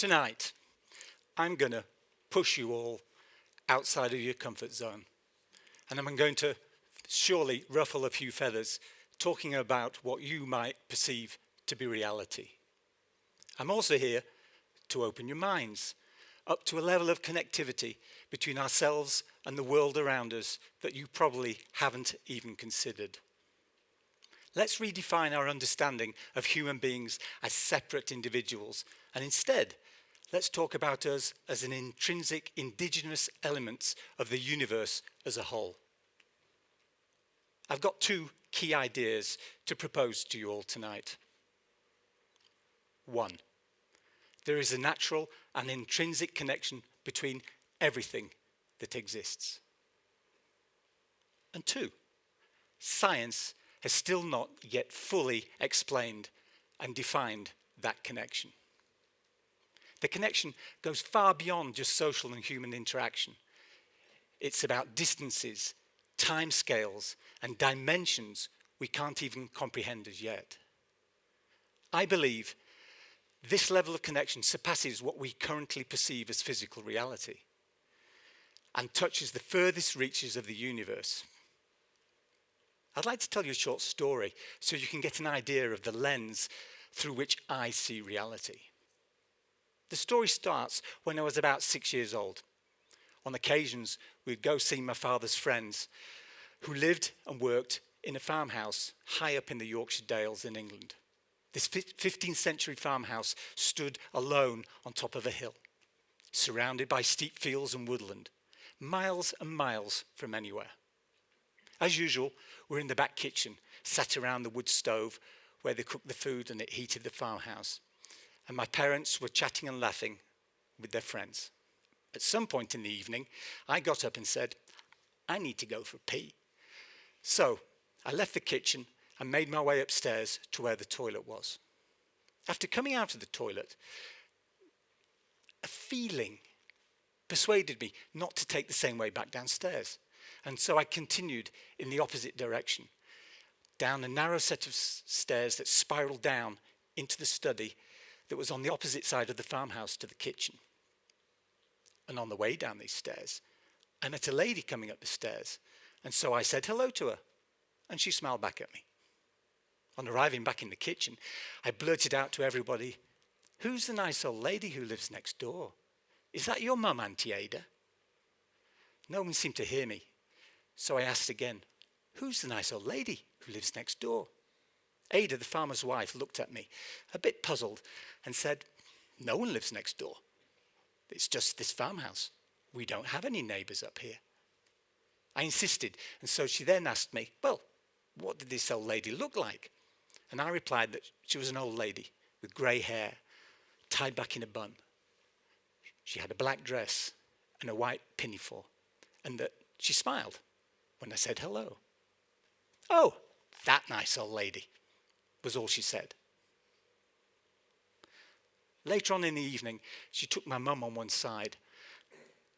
Tonight, I'm going to push you all outside of your comfort zone. And I'm going to surely ruffle a few feathers talking about what you might perceive to be reality. I'm also here to open your minds up to a level of connectivity between ourselves and the world around us that you probably haven't even considered. Let's redefine our understanding of human beings as separate individuals, and instead, let's talk about us as an intrinsic indigenous element of the universe as a whole. I've got two key ideas to propose to you all tonight. One, there is a natural and intrinsic connection between everything that exists. And two, science has still not yet fully explained and defined that connection. The connection goes far beyond just social and human interaction. It's about distances, timescales, and dimensions we can't even comprehend as yet. I believe this level of connection surpasses what we currently perceive as physical reality and touches the furthest reaches of the universe. I'd like to tell you a short story so you can get an idea of the lens through which I see reality. The story starts when I was about 6 years old. On occasions, we'd go see my father's friends who lived and worked in a farmhouse high up in the Yorkshire Dales in England. This 15th century farmhouse stood alone on top of a hill, surrounded by steep fields and woodland, miles and miles from anywhere. As usual, we're in the back kitchen, sat around the wood stove where they cooked the food and it heated the farmhouse. And my parents were chatting and laughing with their friends. At some point in the evening, I got up and said, I need to go for a pee. So I left the kitchen and made my way upstairs to where the toilet was. After coming out of the toilet, a feeling persuaded me not to take the same way back downstairs. And so I continued in the opposite direction, down a narrow set of stairs that spiraled down into the study that was on the opposite side of the farmhouse to the kitchen. And on the way down these stairs, I met a lady coming up the stairs. And so I said hello to her, and she smiled back at me. On arriving back in the kitchen, I blurted out to everybody, "Who's the nice old lady who lives next door? Is that your mum, Auntie Ada?" No one seemed to hear me, so I asked again, "Who's the nice old lady who lives next door?" Ada, the farmer's wife, looked at me, a bit puzzled, and said, "No one lives next door. It's just this farmhouse. We don't have any neighbours up here." I insisted, and so she then asked me, "Well, what did this old lady look like?" And I replied that she was an old lady with grey hair, tied back in a bun. She had a black dress and a white pinafore, and that she smiled when I said hello. "Oh, that nice old lady," was all she said. Later on in the evening, she took my mum on one side,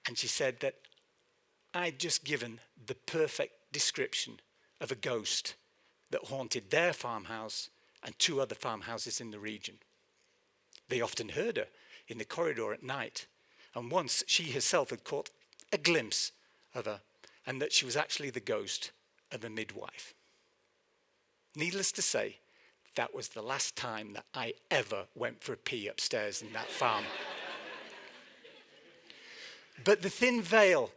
and she said that I'd just given the perfect description of a ghost that haunted their farmhouse and 2 other farmhouses in the region. They often heard her in the corridor at night, and once she herself had caught a glimpse of her, and that she was actually the ghost of a midwife. Needless to say, that was the last time that I ever went for a pee upstairs in that farm. But the thin veil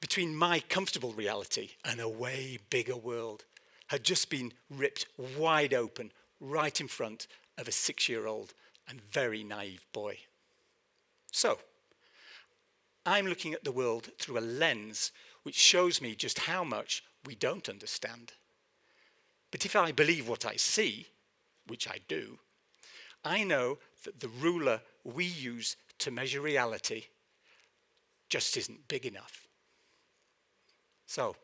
between my comfortable reality and a way bigger world had just been ripped wide open right in front of a 6-year-old and very naive boy. So, I'm looking at the world through a lens which shows me just how much we don't understand. But if I believe what I see, which I do, I know that the ruler we use to measure reality just isn't big enough. So,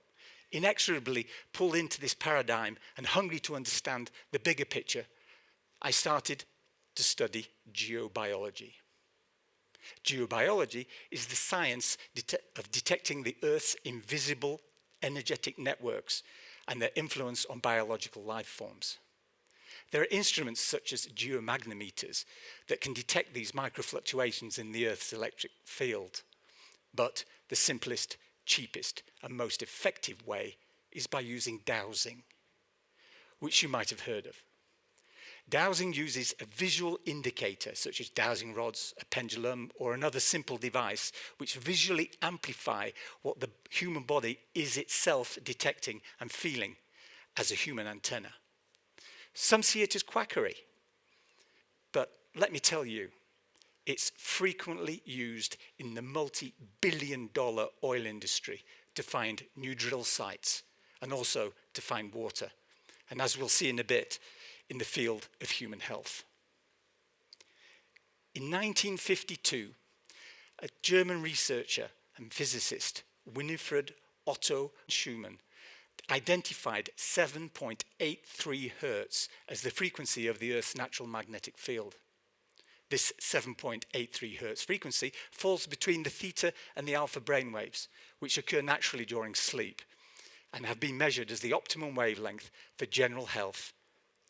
inexorably pulled into this paradigm and hungry to understand the bigger picture, I started to study geobiology. Geobiology is the science of detecting the Earth's invisible energetic networks and their influence on biological life forms. There are instruments such as geomagnometers that can detect these microfluctuations in the Earth's electric field. But the simplest, cheapest, and most effective way is by using dowsing, which you might have heard of. Dowsing uses a visual indicator, such as dowsing rods, a pendulum, or another simple device, which visually amplify what the human body is itself detecting and feeling as a human antenna. Some see it as quackery, but let me tell you, it's frequently used in the multi-billion-dollar oil industry to find new drill sites and also to find water. And as we'll see in a bit, in the field of human health. In 1952, a German researcher and physicist, Winifred Otto Schumann, identified 7.83 Hertz as the frequency of the Earth's natural magnetic field. This 7.83 Hertz frequency falls between the theta and the alpha brainwaves, which occur naturally during sleep and have been measured as the optimum wavelength for general health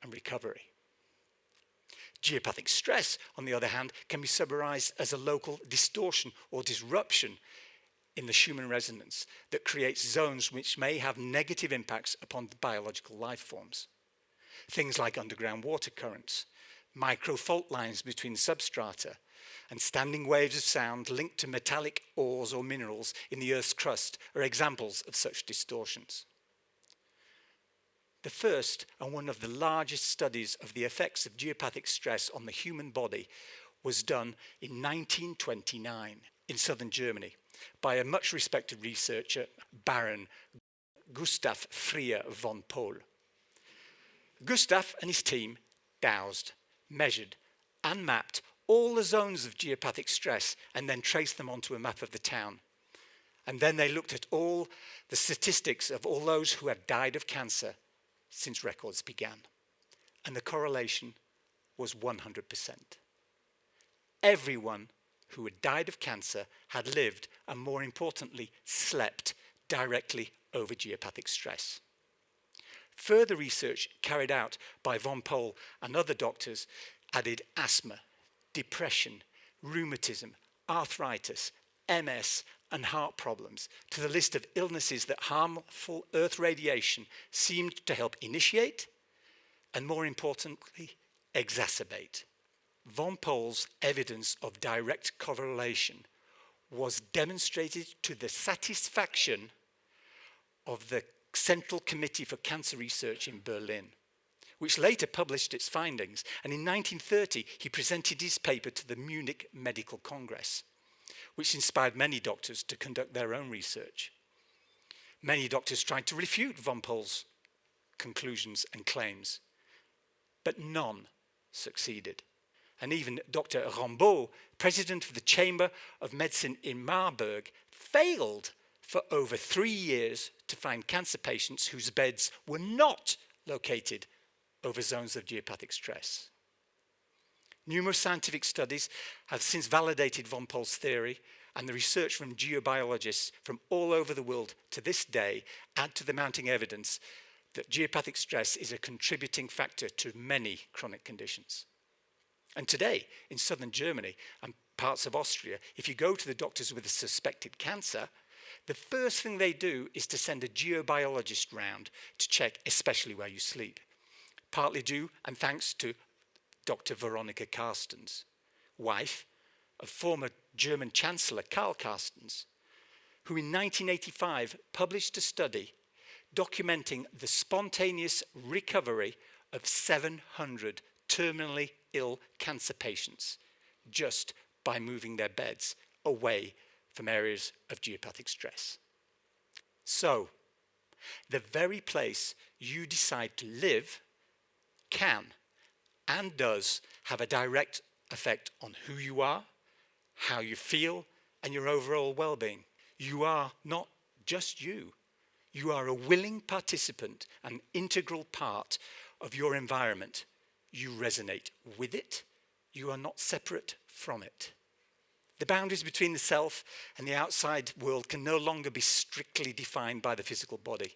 and recovery. Geopathic stress, on the other hand, can be summarized as a local distortion or disruption in the Schumann resonance that creates zones which may have negative impacts upon the biological life forms. Things like underground water currents, micro fault lines between substrata, and standing waves of sound linked to metallic ores or minerals in the Earth's crust are examples of such distortions. The first and one of the largest studies of the effects of geopathic stress on the human body was done in 1929 in southern Germany by a much respected researcher, Baron Gustav Freer von Pohl. Gustav and his team dowsed, measured, and mapped all the zones of geopathic stress and then traced them onto a map of the town. And then they looked at all the statistics of all those who had died of cancer since records began. And the correlation was 100%. Everyone who had died of cancer had lived and, more importantly, slept directly over geopathic stress. Further research carried out by von Pohl and other doctors added asthma, depression, rheumatism, arthritis, MS, and heart problems to the list of illnesses that harmful Earth radiation seemed to help initiate and, more importantly, exacerbate. Von Pohl's evidence of direct correlation was demonstrated to the satisfaction of the Central Committee for Cancer Research in Berlin, which later published its findings. And in 1930, he presented his paper to the Munich Medical Congress, which inspired many doctors to conduct their own research. Many doctors tried to refute von Pohl's conclusions and claims, but none succeeded. And even Dr. Rambaud, president of the Chamber of Medicine in Marburg, failed for over 3 years to find cancer patients whose beds were not located over zones of geopathic stress. Numerous scientific studies have since validated von Pohl's theory, and the research from geobiologists from all over the world to this day add to the mounting evidence that geopathic stress is a contributing factor to many chronic conditions. And today, in southern Germany and parts of Austria, if you go to the doctors with a suspected cancer, the first thing they do is to send a geobiologist round to check, especially where you sleep. Partly due and thanks to Dr. Veronica Carstens, wife of former German Chancellor Karl Carstens, who in 1985 published a study documenting the spontaneous recovery of 700 terminally ill cancer patients just by moving their beds away from areas of geopathic stress. So, the very place you decide to live can and does have a direct effect on who you are, how you feel, and your overall well-being. You are not just you. You are a willing participant, an integral part of your environment. You resonate with it. You are not separate from it. The boundaries between the self and the outside world can no longer be strictly defined by the physical body.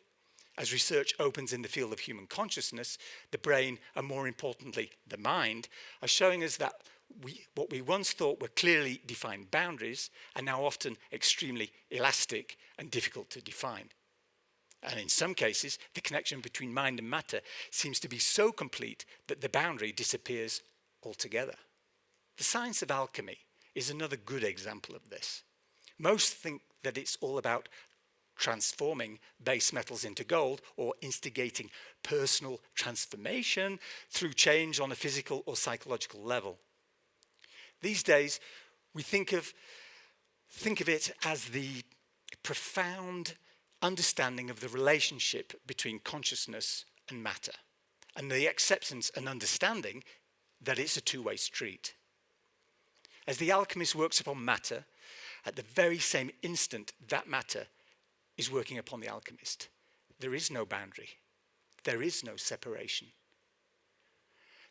As research opens in the field of human consciousness, the brain, and more importantly, the mind, are showing us that what we once thought were clearly defined boundaries are now often extremely elastic and difficult to define. And in some cases, the connection between mind and matter seems to be so complete that the boundary disappears altogether. The science of alchemy is another good example of this. Most think that it's all about transforming base metals into gold or instigating personal transformation through change on a physical or psychological level. These days, we think of it as the profound understanding of the relationship between consciousness and matter, and the acceptance and understanding that it's a two-way street. As the alchemist works upon matter, at the very same instant that matter is working upon the alchemist. There is no boundary. There is no separation.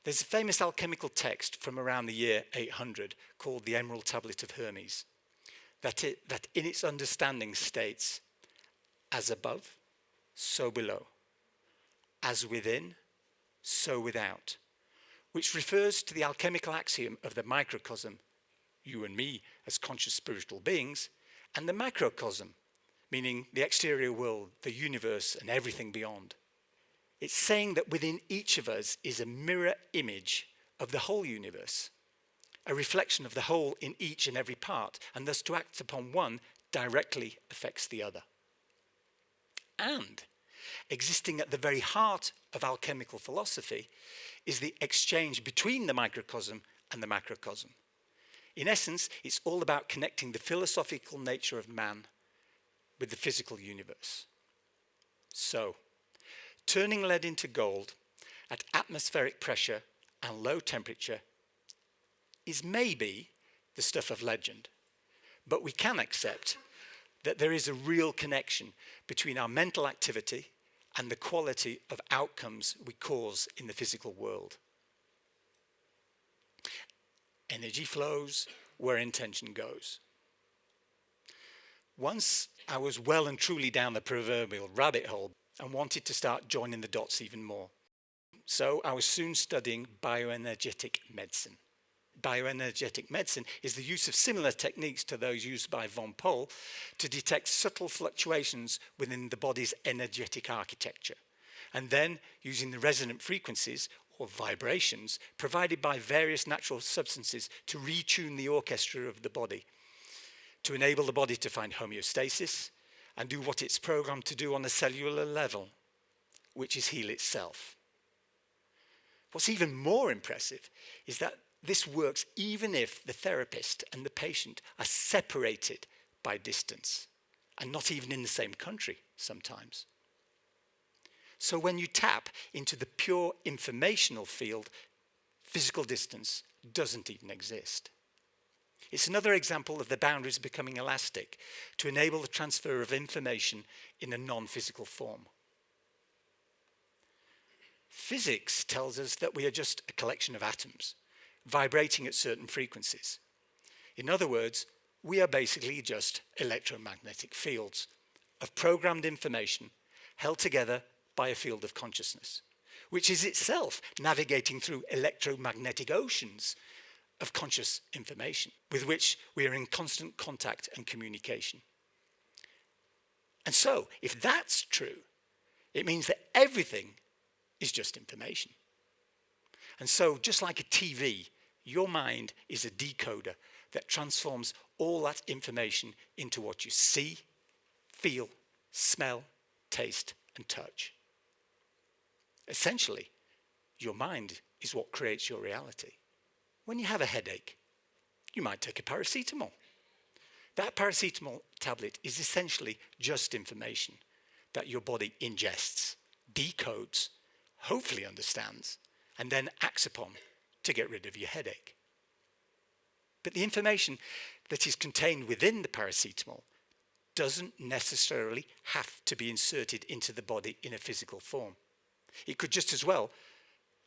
There's a famous alchemical text from around the year 800 called the Emerald Tablet of Hermes that in its understanding states, as above, so below, as within, so without, which refers to the alchemical axiom of the microcosm, you and me as conscious spiritual beings, and the macrocosm, meaning the exterior world, the universe, and everything beyond. It's saying that within each of us is a mirror image of the whole universe, a reflection of the whole in each and every part, and thus to act upon one directly affects the other. And existing at the very heart of alchemical philosophy is the exchange between the microcosm and the macrocosm. In essence, it's all about connecting the philosophical nature of man with the physical universe. So, turning lead into gold at atmospheric pressure and low temperature is maybe the stuff of legend, but we can accept that there is a real connection between our mental activity and the quality of outcomes we cause in the physical world. Energy flows where intention goes. Once I was well and truly down the proverbial rabbit hole and wanted to start joining the dots even more. So I was soon studying bioenergetic medicine. Bioenergetic medicine is the use of similar techniques to those used by von Pohl to detect subtle fluctuations within the body's energetic architecture, and then using the resonant frequencies or vibrations provided by various natural substances to retune the orchestra of the body, to enable the body to find homeostasis and do what it's programmed to do on a cellular level, which is heal itself. What's even more impressive is that this works even if the therapist and the patient are separated by distance and not even in the same country sometimes. So when you tap into the pure informational field, physical distance doesn't even exist. It's another example of the boundaries becoming elastic to enable the transfer of information in a non-physical form. Physics tells us that we are just a collection of atoms, vibrating at certain frequencies. In other words, we are basically just electromagnetic fields of programmed information held together by a field of consciousness, which is itself navigating through electromagnetic oceans of conscious information with which we are in constant contact and communication. And so, if that's true, it means that everything is just information. And so, just like a TV, your mind is a decoder that transforms all that information into what you see, feel, smell, taste, and touch. Essentially, your mind is what creates your reality. When you have a headache, you might take a paracetamol. That paracetamol tablet is essentially just information that your body ingests, decodes, hopefully understands, and then acts upon to get rid of your headache. But the information that is contained within the paracetamol doesn't necessarily have to be inserted into the body in a physical form. It could just as well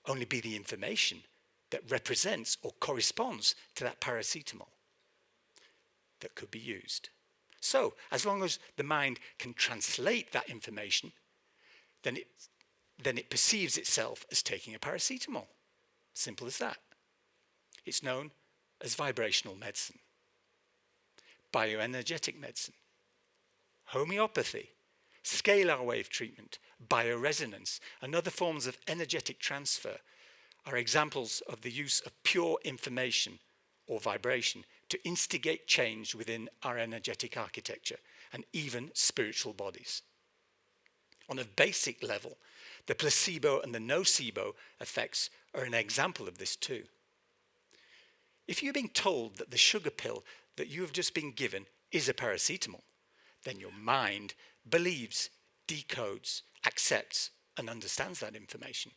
only be the information that represents or corresponds to that paracetamol that could be used. So, as long as the mind can translate that information, then it perceives itself as taking a paracetamol. Simple as that. It's known as vibrational medicine, bioenergetic medicine, homeopathy, scalar wave treatment, bioresonance, and other forms of energetic transfer are examples of the use of pure information or vibration to instigate change within our energetic architecture and even spiritual bodies. On a basic level, the placebo and the nocebo effects are an example of this too. If you're being told that the sugar pill that you have just been given is a paracetamol, then your mind believes, decodes, accepts, and understands that information.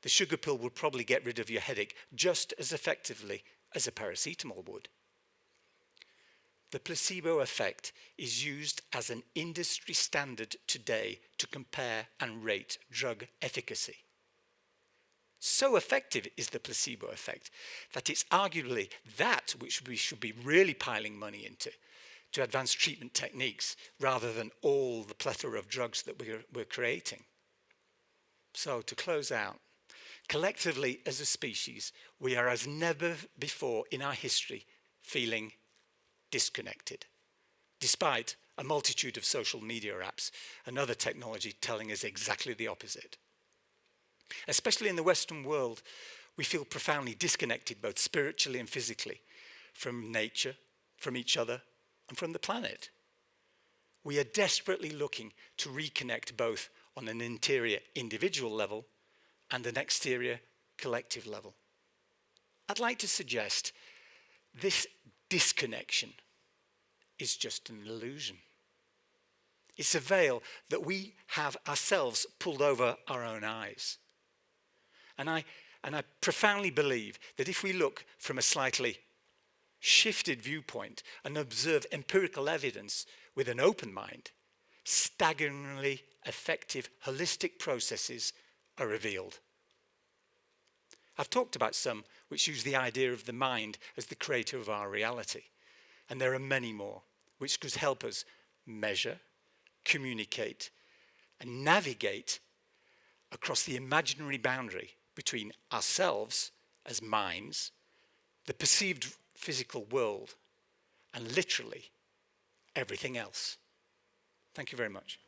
The sugar pill will probably get rid of your headache just as effectively as a paracetamol would. The placebo effect is used as an industry standard today to compare and rate drug efficacy. So effective is the placebo effect that it's arguably that which we should be really piling money into to advance treatment techniques rather than all the plethora of drugs that we're creating. So to close out, collectively as a species, we are as never before in our history feeling disconnected, despite a multitude of social media apps and other technology telling us exactly the opposite. Especially in the Western world, we feel profoundly disconnected both spiritually and physically from nature, from each other, and from the planet. We are desperately looking to reconnect both on an interior individual level and an exterior collective level. I'd like to suggest this disconnection is just an illusion. It's a veil that we have ourselves pulled over our own eyes. And I profoundly believe that if we look from a slightly shifted viewpoint and observe empirical evidence with an open mind, staggeringly effective holistic processes are revealed. I've talked about some which use the idea of the mind as the creator of our reality, and there are many more which could help us measure, communicate, and navigate across the imaginary boundary between ourselves as minds, the perceived physical world, and literally everything else. Thank you very much.